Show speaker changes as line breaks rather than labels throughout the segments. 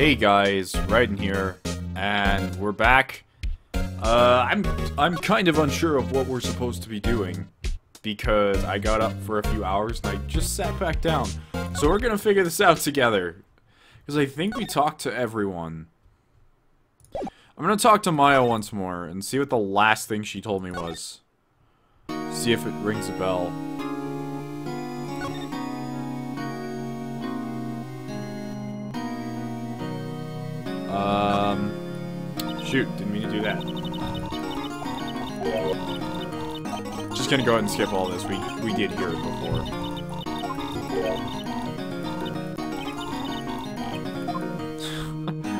Hey guys, Raiden here, and we're back. I'm kind of unsure of what we're supposed to be doing because I got up for a few hours and I just sat back down. So we're gonna figure this out together because I think we talked to everyone. I'm gonna talk to Maya once more and see what the last thing she told me was. See if it rings a bell. Shoot, didn't mean to do that. Just gonna go ahead and skip all this. We did hear it before.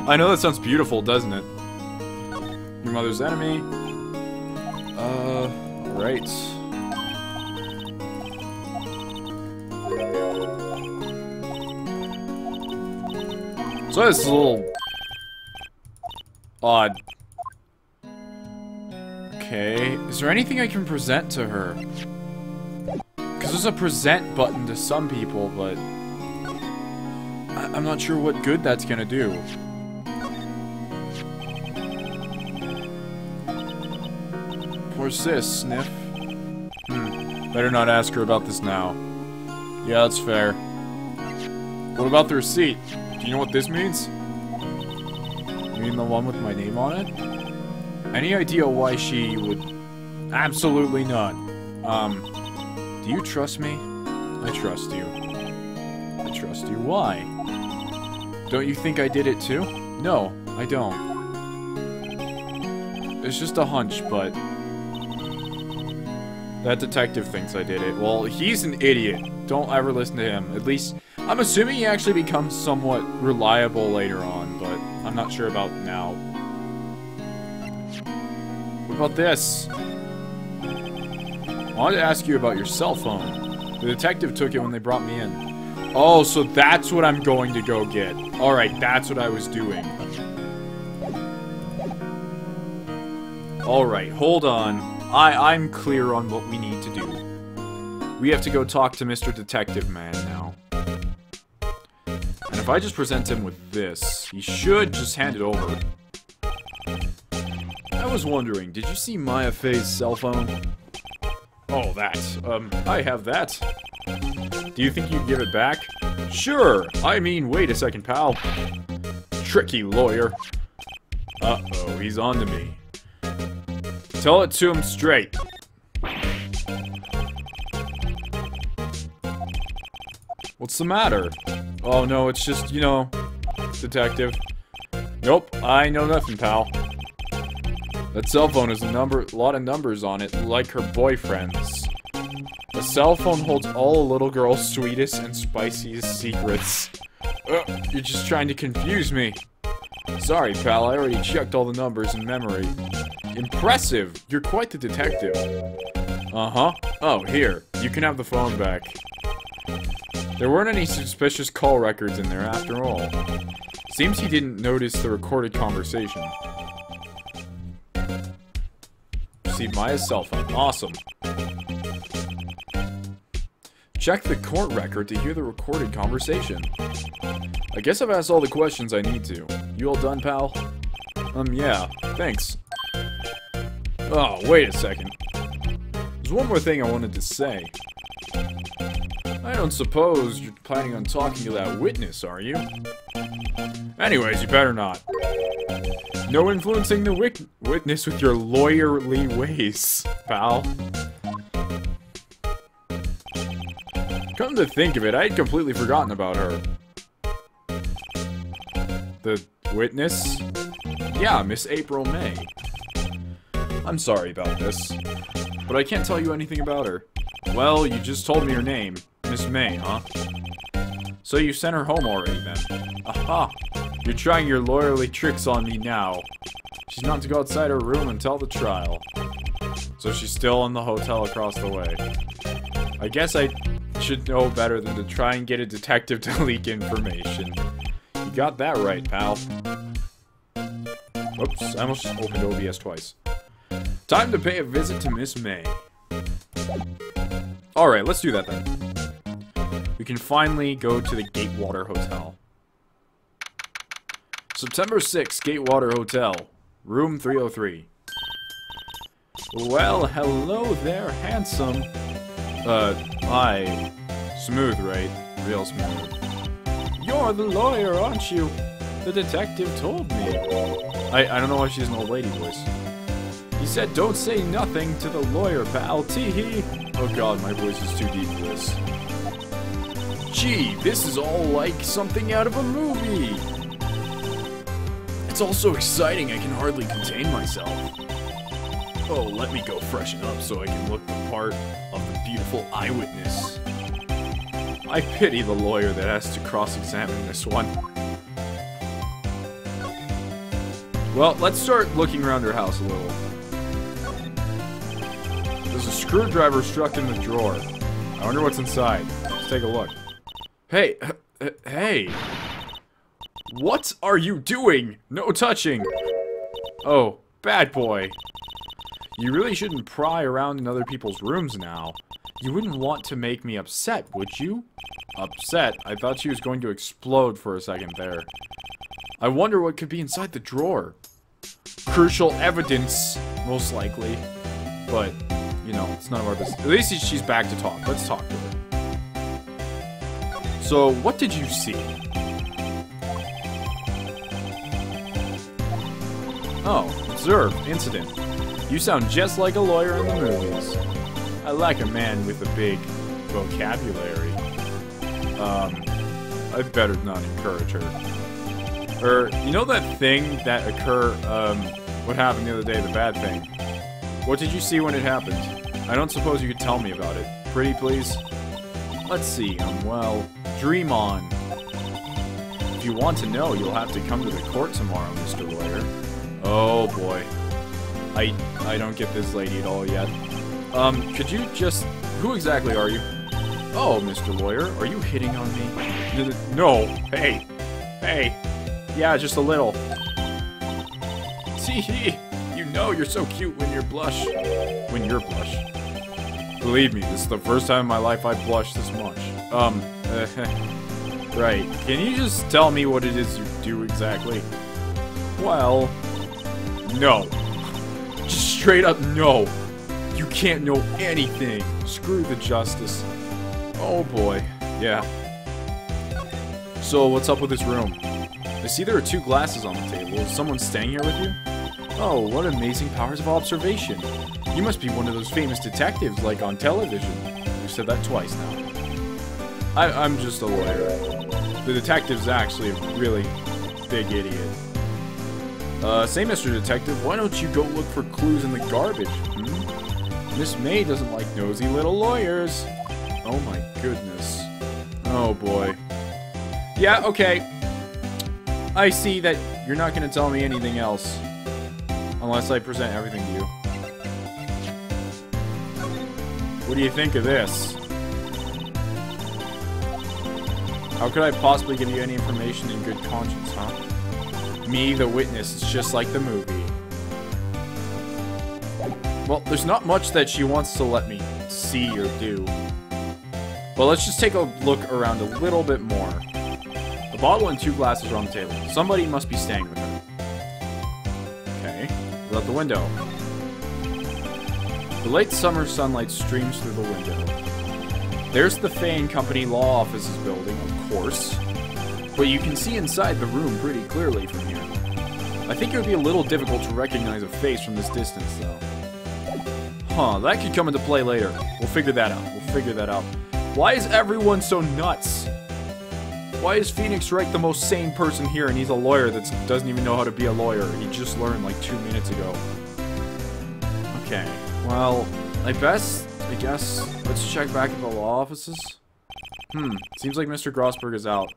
I know that sounds beautiful, doesn't it? Your mother's enemy. Right. So this is a little odd. Okay, is there anything I can present to her? Because there's a present button to some people, but I'm not sure what good that's gonna do. Poor sis, sniff. Better not ask her about this now. Yeah, that's fair. What about the receipt? Do you know what this means? You mean the one with my name on it? Any idea why she would... Absolutely not. Do you trust me? I trust you. I trust you. Why? Don't you think I did it too? No, I don't. It's just a hunch, but... that detective thinks I did it. Well, he's an idiot. Don't ever listen to him. At least... I'm assuming he actually becomes somewhat reliable later on, but I'm not sure about now. What about this? I wanted to ask you about your cell phone. The detective took it when they brought me in. Oh, so that's what I'm going to go get. Alright, that's what I was doing. Alright, hold on. I'm clear on what we need to do. We have to go talk to Mr. Detective Man now. And if I just present him with this, he should just hand it over. I was wondering, did you see Maya Fei's cell phone? Oh, that. I have that. Do you think you'd give it back? Sure! I mean, wait a second, pal. Tricky lawyer. Uh-oh, he's on to me. Tell it to him straight. What's the matter? Oh no, it's just, you know, detective. Nope, I know nothing, pal. That cell phone has a lot of numbers on it, like her boyfriend's. The cell phone holds all a little girl's sweetest and spiciest secrets. You're just trying to confuse me. Sorry, pal, I already checked all the numbers in memory. Impressive! You're quite the detective. Uh-huh. Oh, here. You can have the phone back. There weren't any suspicious call records in there after all. Seems he didn't notice the recorded conversation. Received Maya's cell phone. Awesome. Check the court record to hear the recorded conversation. I guess I've asked all the questions I need to. You all done, pal? Yeah. Thanks. Oh, wait a second. There's one more thing I wanted to say. I don't suppose you're planning on talking to that witness, are you? Anyways, you better not. No influencing the witness with your lawyerly ways, pal. Come to think of it, I had completely forgotten about her. The witness? Yeah, Miss April May. I'm sorry about this, but I can't tell you anything about her. Well, you just told me her name. Miss May, huh? So you sent her home already, then? Aha! You're trying your lawyerly tricks on me now. She's not to go outside her room until the trial. So she's still in the hotel across the way. I guess I should know better than to try and get a detective to leak information. You got that right, pal. Oops, I almost opened OBS twice. Time to pay a visit to Miss May. Alright, let's do that then. We can finally go to the Gatewater Hotel. September 6th, Gatewater Hotel. Room 303. Well, hello there, handsome. Hi. Smooth, right? Real smooth. You're the lawyer, aren't you? The detective told me. I don't know why she has an old lady voice. He said don't say nothing to the lawyer, pal. Tee-hee. Oh god, my voice is too deep for this. Gee, this is all like something out of a movie. It's all so exciting I can hardly contain myself. Oh, let me go freshen up so I can look the part of the beautiful eyewitness. I pity the lawyer that has to cross-examine this one. Well, let's start looking around her house a little. There's a screwdriver stuck in the drawer. I wonder what's inside. Let's take a look. Hey, hey. What are you doing? No touching. Oh, bad boy. You really shouldn't pry around in other people's rooms now. You wouldn't want to make me upset, would you? Upset? I thought she was going to explode for a second there. I wonder what could be inside the drawer. Crucial evidence, most likely. But, you know, it's none of our business. At least she's back to talk. Let's talk to her. So, what did you see? Oh, observe, incident. You sound just like a lawyer in the movies. I like a man with a big vocabulary. I'd better not encourage her. You know that thing that what happened the other day, the bad thing? What did you see when it happened? I don't suppose you could tell me about it. Pretty, please? Let's see, well, dream on. If you want to know, you'll have to come to the court tomorrow, Mr. Lawyer. Oh, boy. I don't get this lady at all yet. Could you just... Who exactly are you? Oh, Mr. Lawyer, are you hitting on me? No. Hey. Hey. Yeah, just a little. Tee-hee. You know you're so cute when you're blush. When you're blush. Believe me, this is the first time in my life I've blushed this much. Right. Can you just tell me what it is you do exactly? Well... No. Just straight up no. You can't know anything. Screw the justice. Oh boy. Yeah. So, what's up with this room? I see there are 2 glasses on the table. Is someone staying here with you? Oh, what amazing powers of observation. You must be one of those famous detectives, like on television. You said that twice now. I'm just a lawyer. The detective's actually a really big idiot. Say, Mr. Detective, why don't you go look for clues in the garbage, Miss May doesn't like nosy little lawyers. Oh my goodness. Oh boy. Yeah, okay. I see that you're not going to tell me anything else. Unless I present everything to you. What do you think of this? How could I possibly give you any information in good conscience, huh? Me, the witness, is just like the movie. Well, there's not much that she wants to let me see or do. But let's just take a look around a little bit more. The bottle and 2 glasses are on the table. Somebody must be staying with her. Okay. What about the window? The late summer sunlight streams through the window. There's the Fane Company Law Offices building, of course. But you can see inside the room pretty clearly from here. I think it would be a little difficult to recognize a face from this distance, though. Huh, that could come into play later. We'll figure that out. We'll figure that out. Why is everyone so nuts? Why is Phoenix Wright the most sane person here and he's a lawyer that doesn't even know how to be a lawyer? He just learned like 2 minutes ago. Okay, well, I guess, let's check back at the law offices. Seems like Mr. Grossberg is out.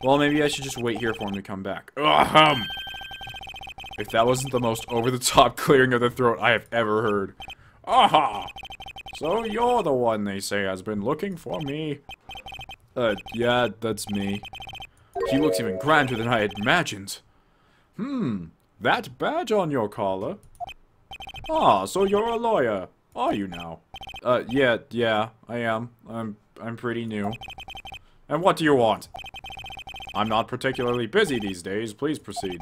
Well, maybe I should just wait here for him to come back. If that wasn't the most over-the-top clearing of the throat I have ever heard. Aha! So you're the one they say has been looking for me. Yeah, that's me. He looks even grander than I had imagined. That badge on your collar? Ah, so you're a lawyer, are you now? Yeah, I am. I'm pretty new. And what do you want? I'm not particularly busy these days. Please proceed.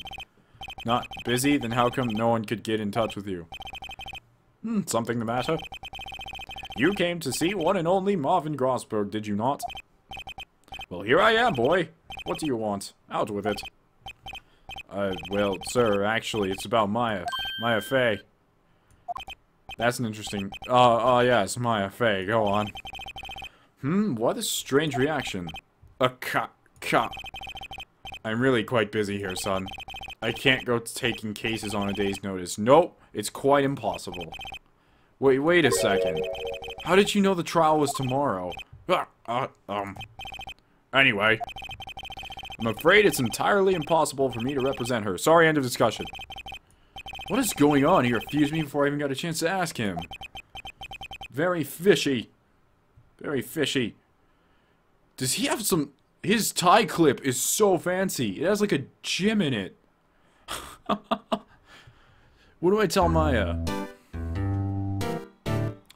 Not busy? Then how come no one could get in touch with you? Something the matter? You came to see one and only Marvin Grossberg, did you not? Well, here I am, boy. What do you want? Out with it. Well, sir, actually, it's about Maya. Maya Fey. That's an interesting... yes, Maya Fey. Go on. What a strange reaction. I'm really quite busy here, son. I can't go taking cases on a day's notice. Nope, it's quite impossible. Wait a second. How did you know the trial was tomorrow? Anyway. I'm afraid it's entirely impossible for me to represent her. Sorry, end of discussion. What is going on? He refused me before I even got a chance to ask him. Very fishy. Very fishy. Does he have some... His tie clip is so fancy. It has like a gem in it. What do I tell Maya?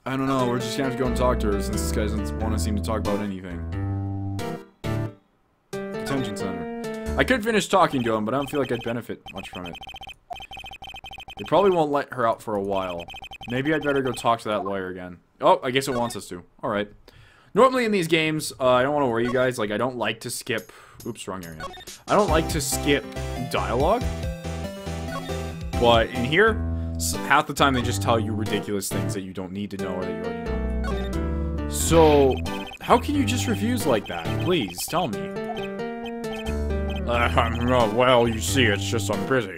I don't know. We're just gonna have to go and talk to her since this guy doesn't want to seem to talk about anything. Detention center. I could finish talking to him, but I don't feel like I'd benefit much from it. They probably won't let her out for a while. Maybe I'd better go talk to that lawyer again. Oh, I guess it wants us to. Alright. Normally in these games, I don't want to worry you guys, like, I don't like to skip... Oops, wrong area. I don't like to skip dialogue. But in here, half the time they just tell you ridiculous things that you don't need to know or that you already know. So, how can you just refuse like that? Please, tell me. Well, you see, it's just I'm busy.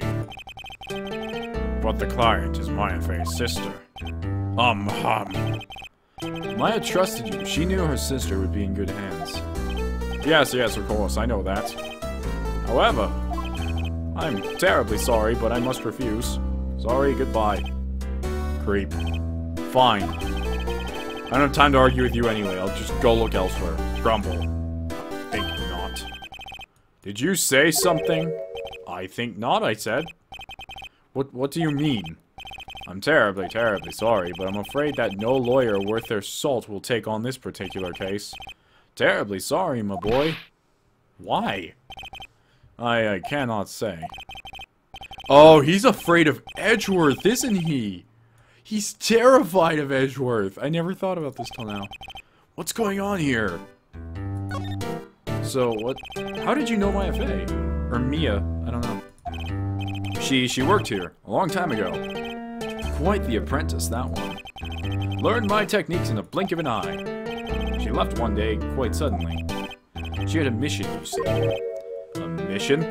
But the client is Maya Fey's sister. Maya trusted you. She knew her sister would be in good hands. Yes, of course, I know that. However, I'm terribly sorry, but I must refuse. Sorry, goodbye. Creep. Fine. I don't have time to argue with you anyway. I'll just go look elsewhere. Grumble. Think not. Did you say something? I think not, I said. What do you mean? I'm terribly sorry, but I'm afraid that no lawyer worth their salt will take on this particular case. Terribly sorry, my boy. Why? I cannot say. Oh, he's afraid of Edgeworth, isn't he? He's terrified of Edgeworth. I never thought about this till now. What's going on here? So, what... How did you know Maya Fey? Or Mia? I don't know. She worked here, a long time ago. Quite the apprentice, that one. Learned my techniques in a blink of an eye. She left one day, quite suddenly. She had a mission, you see. A mission?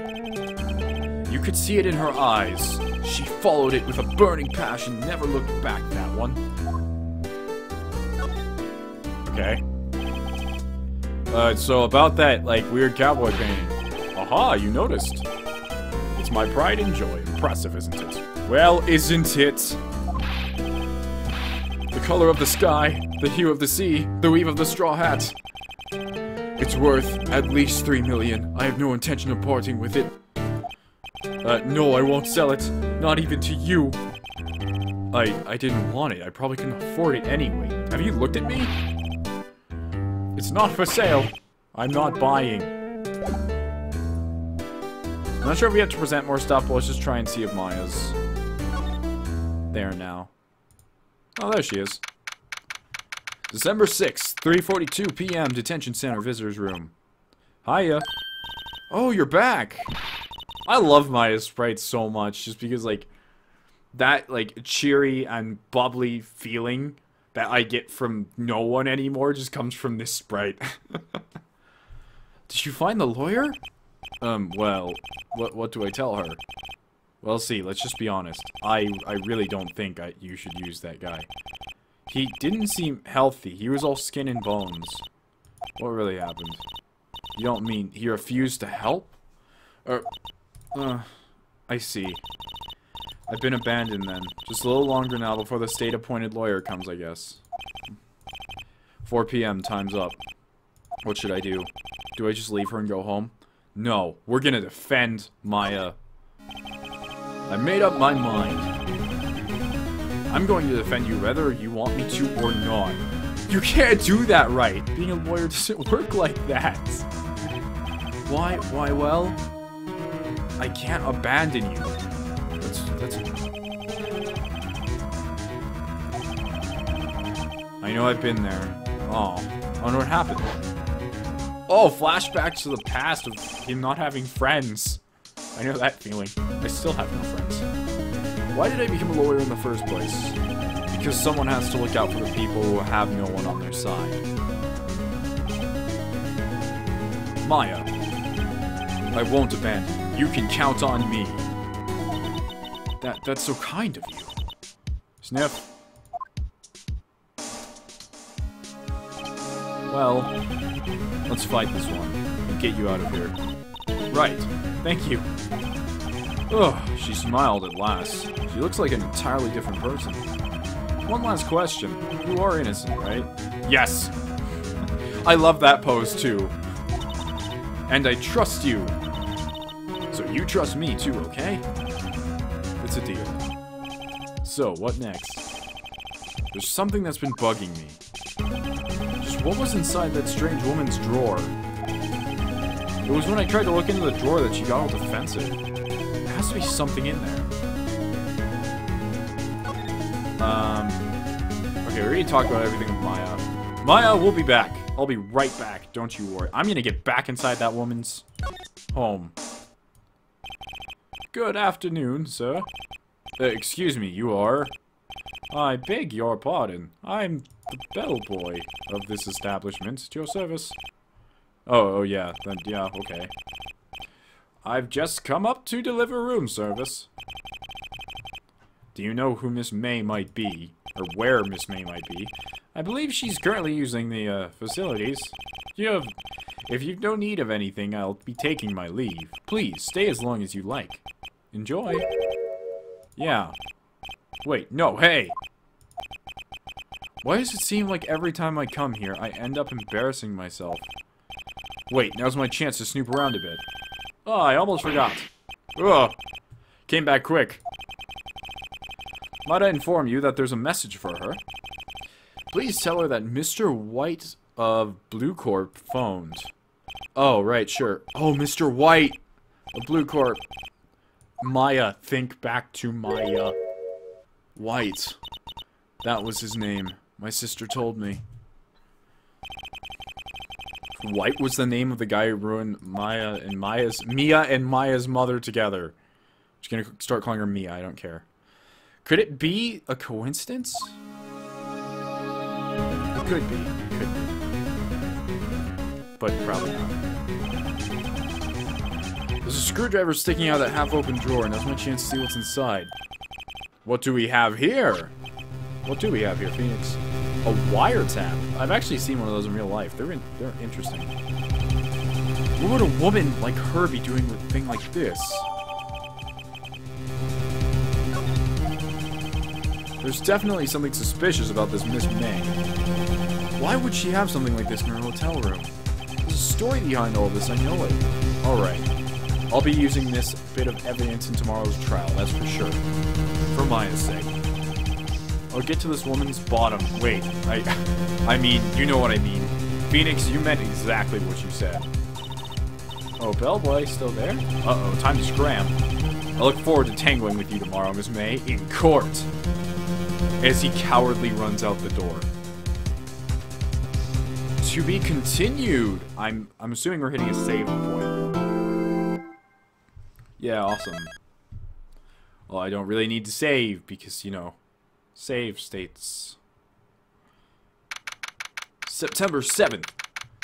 You could see it in her eyes. She followed it with a burning passion, never looked back, that one. Okay. So about that, like, weird cowboy painting. Aha, you noticed. It's my pride and joy. Impressive, isn't it? Well, isn't it? The color of the sky, the hue of the sea, the weave of the straw hat. It's worth at least 3 million. I have no intention of parting with it. No, I won't sell it. Not even to you. I didn't want it. I probably couldn't afford it anyway. Have you looked at me? It's not for sale. I'm not buying. I'm not sure if we have to present more stuff, but let's just try and see if Maya's there now. Oh, there she is. December 6th, 3:42 p.m. Detention Center Visitors Room. Hiya. Oh, you're back. I love Maya's sprite so much, just because, like, that, like, cheery and bubbly feeling that I get from no one anymore just comes from this sprite. Did you find the lawyer? Well, what do I tell her? Well, see, let's just be honest. I really don't think you should use that guy. He didn't seem healthy. He was all skin and bones. What really happened? You don't mean he refused to help? I see. I've been abandoned then. Just a little longer now before the state-appointed lawyer comes, I guess. 4 p.m. Time's up. What should I do? Do I just leave her and go home? No. We're gonna defend Maya. I made up my mind. I'm going to defend you whether you want me to or not. You can't do that right. Being a lawyer doesn't work like that. Why, well, I can't abandon you. That's... I know I've been there. Oh, I wonder what happened. Oh, flashbacks to the past of him not having friends. I know that feeling. I still have no friends. Why did I become a lawyer in the first place? Because someone has to look out for the people who have no one on their side. Maya, I won't abandon you. You can count on me. That's so kind of you. Sniff. Well, let's fight this one and get you out of here. Right. Thank you. Ugh, she smiled at last. She looks like an entirely different person. One last question. You are innocent, right? Yes! I love that pose, too. And I trust you. So you trust me, too, okay? It's a deal. So, what next? There's something that's been bugging me. Just what was inside that strange woman's drawer? It was when I tried to look into the drawer that she got all defensive. There has to be something in there. Okay, we already talked about everything with Maya. Maya, we'll be back. I'll be right back, don't you worry. I'm gonna get back inside that woman's home. Good afternoon, sir. Excuse me, you are? I beg your pardon. I'm the bellboy of this establishment. At your service. Oh, yeah. Then, yeah, okay. I've just come up to deliver room service. Do you know who Miss May might be? Or where Miss May might be? I believe she's currently using the, facilities. If you don't need of anything, I'll be taking my leave. Please, stay as long as you like. Enjoy. Yeah. Wait, no, hey! Why does it seem like every time I come here, I end up embarrassing myself? Wait, now's my chance to snoop around a bit. Oh, I almost forgot. Ugh. Came back quick. Might I inform you that there's a message for her? Please tell her that Mr. White of Blue Corp phoned. Oh, right, sure. Oh, Mr. White of Blue Corp. Maya, think back to Maya. White. That was his name. My sister told me. White was the name of the guy who ruined Mia and Maya's mother together. I'm just gonna start calling her Mia, I don't care. Could it be a coincidence? It could be. It could be. But probably not. There's a screwdriver sticking out of that half-open drawer, and that's my chance to see what's inside. What do we have here? What do we have here, Phoenix? A wiretap. I've actually seen one of those in real life. They're interesting. What would a woman like her be doing with a thing like this? There's definitely something suspicious about this Miss May. Why would she have something like this in her hotel room? There's a story behind all this, I know it. Alright. I'll be using this bit of evidence in tomorrow's trial, that's for sure. For Maya's sake. I'll get to this woman's bottom. Wait, I mean, you know what I mean. Phoenix, you meant exactly what you said. Oh, Bellboy, still there? Uh-oh, time to scram. I look forward to tangling with you tomorrow, Miss May, in court. As he cowardly runs out the door. To be continued. I'm assuming we're hitting a save point. Yeah, awesome. Well, I don't really need to save because, you know, save states. September 7th,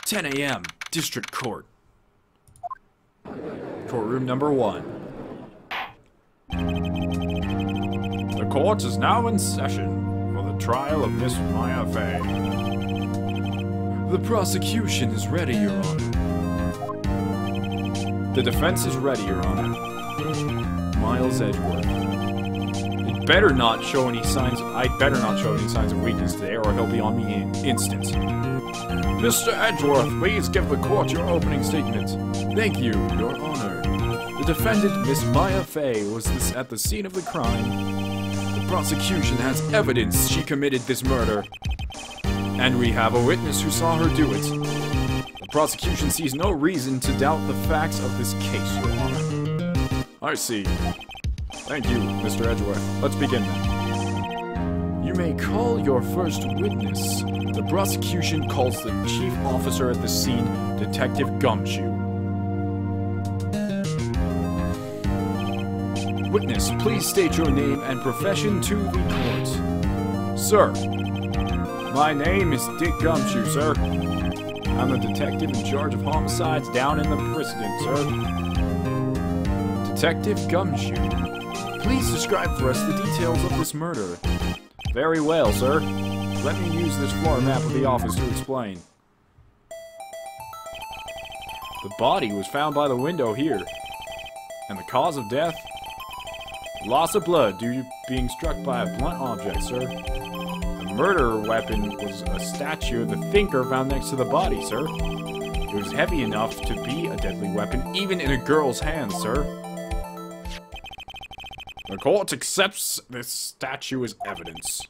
10 a.m., District Court. Courtroom number 1. The court is now in session for the trial of Miss Maya Fey. The prosecution is ready, Your Honor. The defense is ready, Your Honor. Miles Edgeworth. I'd better not show any signs of weakness today, or he'll be on me in instant. Mr. Edgeworth, please give the court your opening statement. Thank you, Your Honor. The defendant, Miss Maya Fey, was at the scene of the crime. The prosecution has evidence she committed this murder. And we have a witness who saw her do it. The prosecution sees no reason to doubt the facts of this case, Your Honor. I see. Thank you, Mr. Edgeworth. Let's begin then. You may call your first witness. The prosecution calls the chief officer at the scene, Detective Gumshoe. Witness, please state your name and profession to the court. Sir, my name is Dick Gumshoe, sir. I'm the detective in charge of homicides down in the precinct, sir. Detective Gumshoe, please describe for us the details of this murder. Very well, sir. Let me use this floor map of the office to explain. The body was found by the window here. And the cause of death? Loss of blood due to being struck by a blunt object, sir. The murder weapon was a statue of the thinker found next to the body, sir. It was heavy enough to be a deadly weapon, even in a girl's hands, sir. The court accepts this statue as evidence.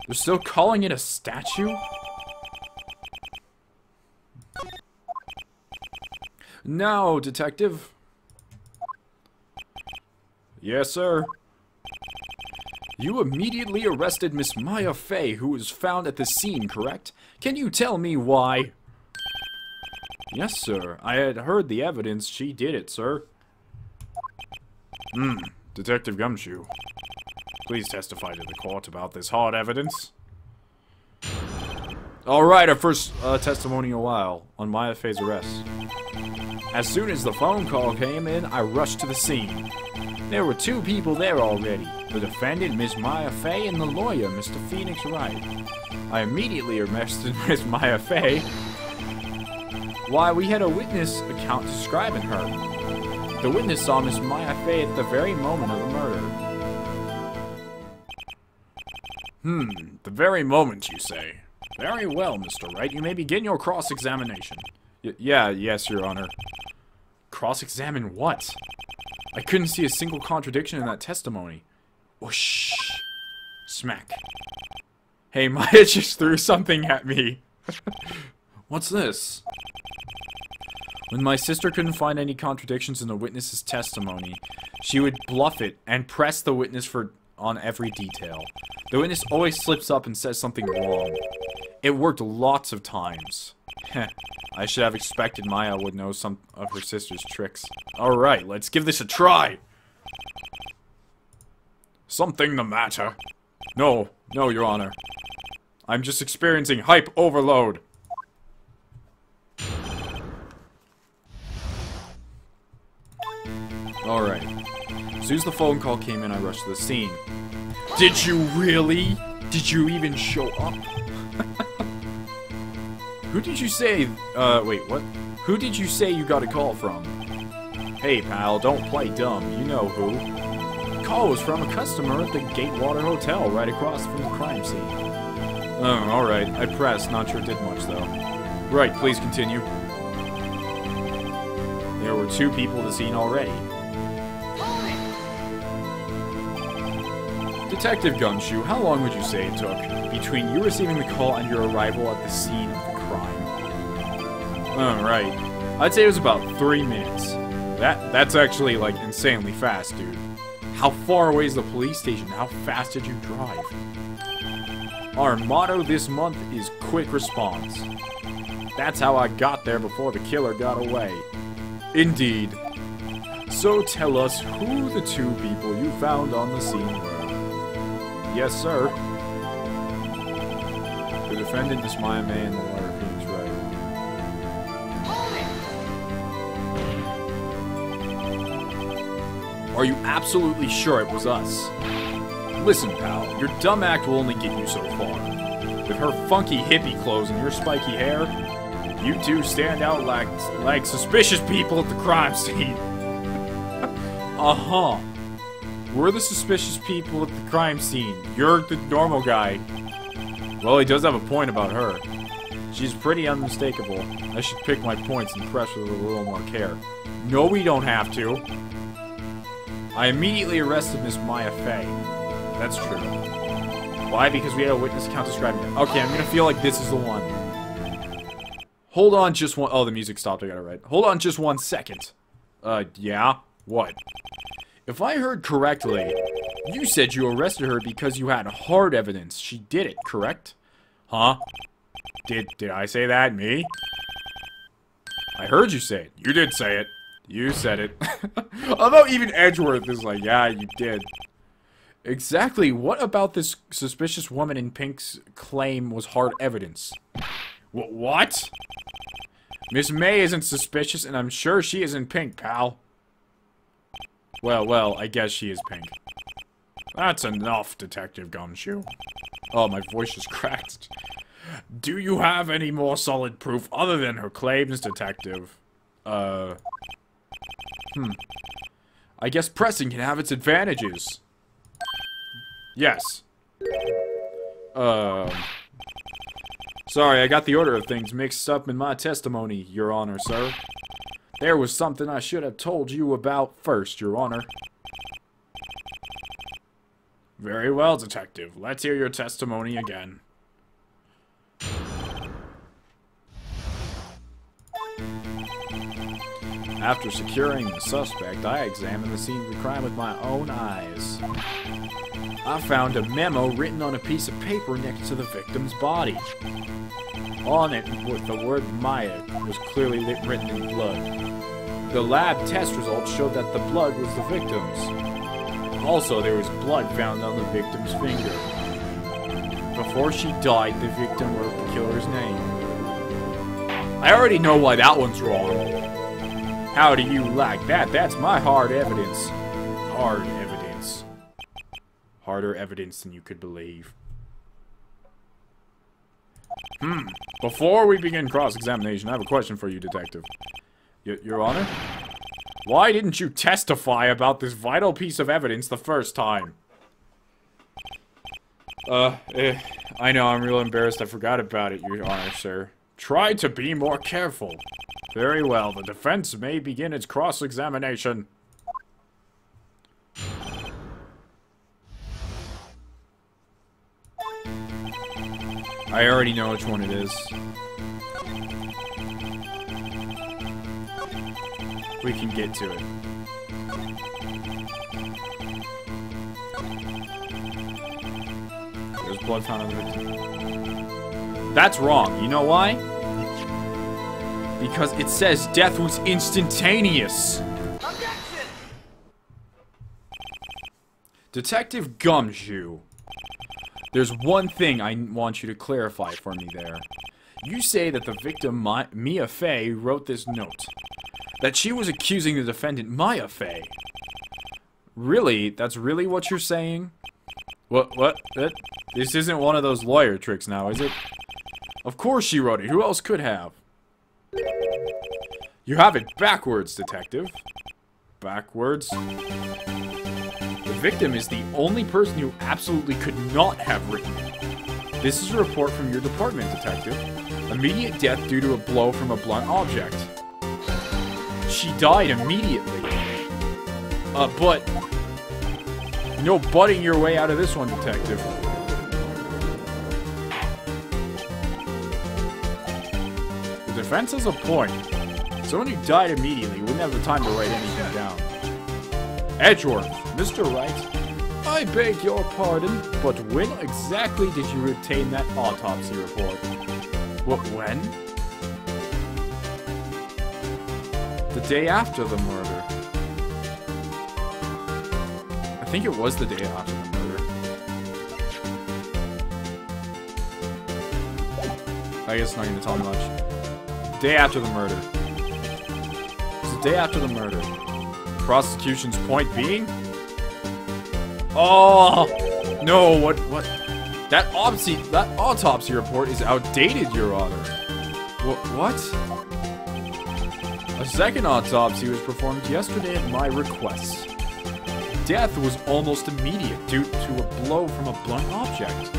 They're still calling it a statue? Now, detective. Yes, sir. You immediately arrested Miss Maya Fey, who was found at the scene, correct? Can you tell me why? Yes, sir. I had heard the evidence. She did it, sir. Detective Gumshoe. Please testify to the court about this hard evidence. Alright, our first testimony in a while on Maya Fey's arrest. As soon as the phone call came in, I rushed to the scene. There were two people there already, the defendant, Miss Maya Fey, and the lawyer, Mr. Phoenix Wright. I immediately arrested Miss Maya Fey. Why, we had a witness account describing her. The witness saw Miss Maya Fey at the very moment of the murder. The very moment, you say? Very well, Mr. Wright. You may begin your cross-examination. Yes, Your Honor. Cross-examine what? I couldn't see a single contradiction in that testimony. Whoosh. Smack. Hey, Maya just threw something at me. What's this? When my sister couldn't find any contradictions in the witness's testimony, she would bluff it and press the witness on every detail. The witness always slips up and says something wrong. It worked lots of times. I should have expected Maya would know some of her sister's tricks. Alright, let's give this a try! Something the matter? No, Your Honor. I'm just experiencing hype overload. Alright. As soon as the phone call came in, I rushed to the scene. Did you really? Did you even show up? Who did you say, wait, what? Who did you say you got a call from? Hey, pal, don't play dumb. You know who. The call was from a customer at the Gatewater Hotel right across from the crime scene. Oh, alright. I pressed. Not sure it did much, though. Right, please continue. There were two people at the scene already. Detective Gumshoe, how long would you say it took between you receiving the call and your arrival at the scene of the crime? Right. I'd say it was about 3 minutes. That's actually, like, insanely fast, dude. How far away is the police station? How fast did you drive? Our motto this month is quick response. That's how I got there before the killer got away. Indeed. So tell us who the two people you found on the scene were. Yes, sir. The defendant, Miss Maya May, and the lawyer, Phoenix Wright. Are you absolutely sure it was us? Listen, pal, your dumb act will only get you so far. With her funky hippie clothes and your spiky hair, you two stand out like suspicious people at the crime scene. Uh-huh. We're the suspicious people at the crime scene. You're the normal guy. Well, he does have a point about her. She's pretty unmistakable. I should pick my points and press with a little more care. No, we don't have to. I immediately arrested Miss Maya Fey. That's true. Why? Because we had a witness account describing her. Okay, I'm gonna feel like this is the one. Hold on just one... Oh, the music stopped. I got it right. Hold on just 1 second. Yeah? What? If I heard correctly, you said you arrested her because you had hard evidence. She did it, correct? Huh? Did I say that? Me? I heard you say it. You did say it. You said it. Although even Edgeworth is like, yeah, you did. Exactly. What about this suspicious woman in pink's claim was hard evidence? What? Miss May isn't suspicious, and I'm sure she isn't pink, pal. Well, I guess she is pink. That's enough, Detective Gumshoe. Oh, my voice just cracked. Do you have any more solid proof other than her claims, Detective? I guess pressing can have its advantages. Yes. Sorry, I got the order of things mixed up in my testimony, Your Honor, sir. There was something I should have told you about first, Your Honor. Very well, Detective. Let's hear your testimony again. After securing the suspect, I examined the scene of the crime with my own eyes. I found a memo written on a piece of paper next to the victim's body. On it, with the word Maya was clearly written in blood. The lab test results showed that the blood was the victim's. Also, there was blood found on the victim's finger. Before she died, the victim wrote the killer's name. I already know why that one's wrong. How do you like that? That's my hard evidence. Hard evidence. Harder evidence than you could believe. Before we begin cross-examination, I have a question for you, Detective. Your Honor? Why didn't you testify about this vital piece of evidence the first time? I know, I'm real embarrassed. I forgot about it, Your Honor, sir. Try to be more careful. Very well, the defense may begin its cross-examination. I already know which one it is. We can get to it. There's blood found on the victim. That's wrong. You know why? Because it says death was instantaneous. Objection! Detective Gumshoe. There's one thing I want you to clarify for me there. You say that the victim, Mia Fey, wrote this note. That she was accusing the defendant, Maya Fey. Really? That's really what you're saying? What? This isn't one of those lawyer tricks now, is it? Of course she wrote it. Who else could have? You have it backwards, Detective. Backwards? The victim is the only person who absolutely could not have written it. This is a report from your department, Detective. Immediate death due to a blow from a blunt object. She died immediately. But... no butting your way out of this one, Detective. The defense has a point. Someone who died immediately wouldn't have the time to write anything down. Edgeworth, Mr. Wright, I beg your pardon, but when exactly did you obtain that autopsy report? What, when? The day after the murder. I think it was the day after the murder. I guess it's not going to tell me much. Day after the murder. It's the day after the murder. Prosecution's point being? Oh! No, what? That autopsy report is outdated, Your Honor. What? A second autopsy was performed yesterday at my request. Death was almost immediate due to a blow from a blunt object.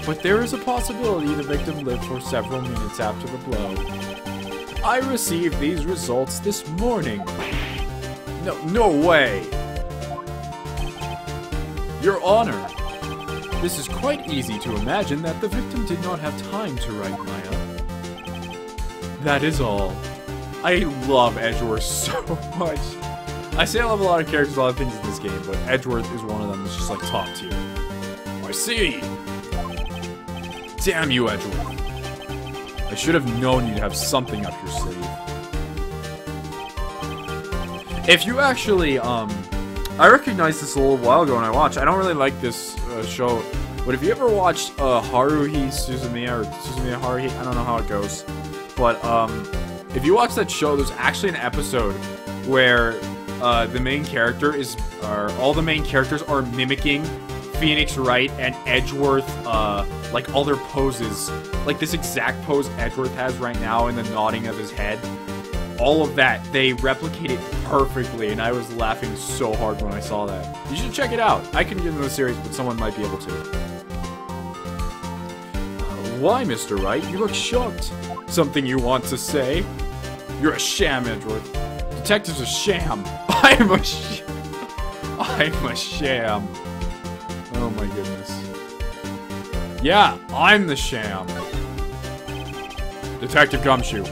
But there is a possibility the victim lived for several minutes after the blow. I received these results this morning. No way! Your Honor, this is quite easy to imagine that the victim did not have time to write Maya. That is all. I love Edgeworth so much. I say I love a lot of characters, a lot of things in this game, but Edgeworth is one of them that's just like top tier. I see! Damn you, Edgeworth. I should have known you'd have something up your sleeve. If you actually, I recognized this a little while ago when I watched. I don't really like this show, but if you ever watched Haruhi Suzumiya, or Suzumiya Haruhi, I don't know how it goes, but if you watch that show, there's actually an episode where the main character is, all the main characters are mimicking Phoenix Wright and Edgeworth, like all their poses, like this exact pose Edgeworth has right now in the nodding of his head. All of that, they replicate it perfectly, and I was laughing so hard when I saw that. You should check it out. I couldn't get into the series, but someone might be able to. Why, Mr. Wright? You look shocked. Something you want to say? You're a sham, Edgeworth. Detective's a sham. I'm a sham. Oh my goodness. Yeah, I'm the sham. Detective Gumshoe.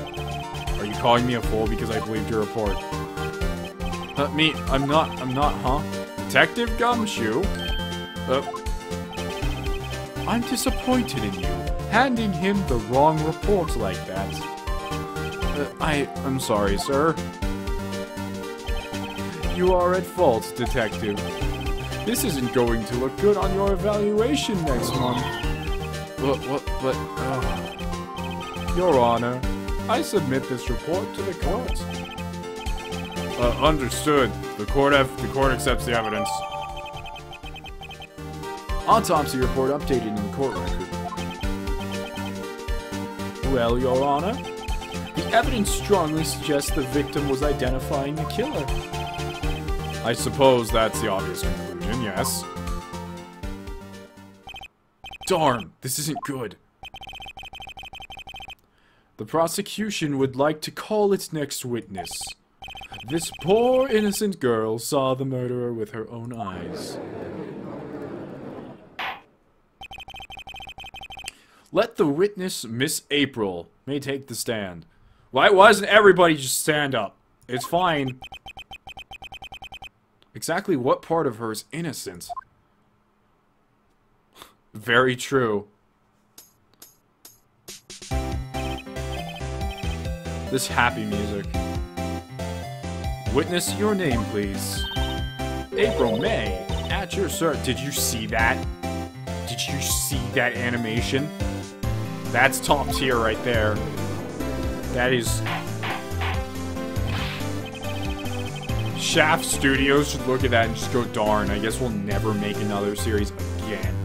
Are you calling me a fool because I believed your report? I'm not, huh? Detective Gumshoe? I'm disappointed in you, handing him the wrong report like that. I'm sorry, sir. You are at fault, Detective. This isn't going to look good on your evaluation next month. Your Honor, I submit this report to the court. Understood. The court accepts the evidence. Autopsy report updated in the court record. Well, Your Honor, the evidence strongly suggests the victim was identifying the killer. I suppose that's the obvious conclusion, yes. Darn, this isn't good. The prosecution would like to call its next witness. This poor innocent girl saw the murderer with her own eyes. Let the witness, Miss April, may take the stand. Why doesn't everybody just stand up? It's fine. Exactly what part of her is innocent? Very true. This happy music. Witness, your name, please. April May, at your service. Did you see that? Did you see that animation? That's top tier right there. That is... Shaft Studios should look at that and just go, darn, I guess we'll never make another series again.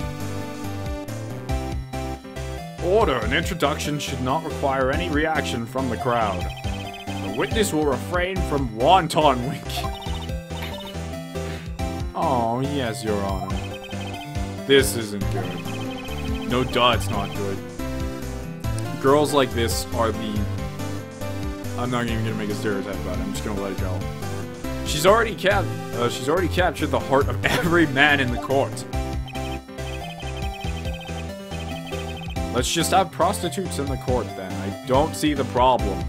Order, an introduction should not require any reaction from the crowd. The witness will refrain from wanton winking. Oh, yes, Your Honor. This isn't good. No duh, it's not good. Girls like this are the... I'm not even gonna make a stereotype about it, I'm just gonna let it go. She's already captured the heart of every man in the court. Let's just have prostitutes in the court then. I don't see the problem.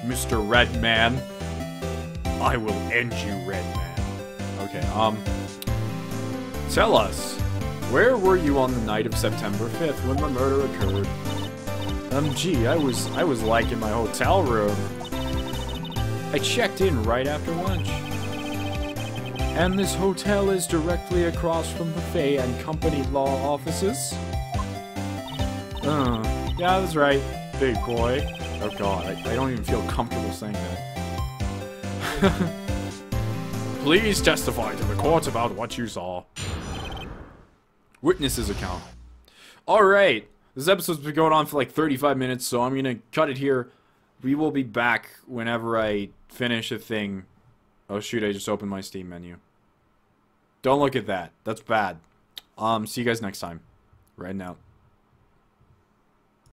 Mr. Redman. I will end you, Redman. Okay, tell us, where were you on the night of September 5th when the murder occurred? Gee, I was like in my hotel room. I checked in right after lunch. And this hotel is directly across from the Fay and Company law offices? Yeah, that's right, big boy. Oh god, I don't even feel comfortable saying that. Please testify to the court about what you saw. Witness's account. Alright, this episode's been going on for like 35 minutes, so I'm gonna cut it here. We will be back whenever I finish a thing. Oh shoot, I just opened my Steam menu. Don't look at that. That's bad. See you guys next time. Right now.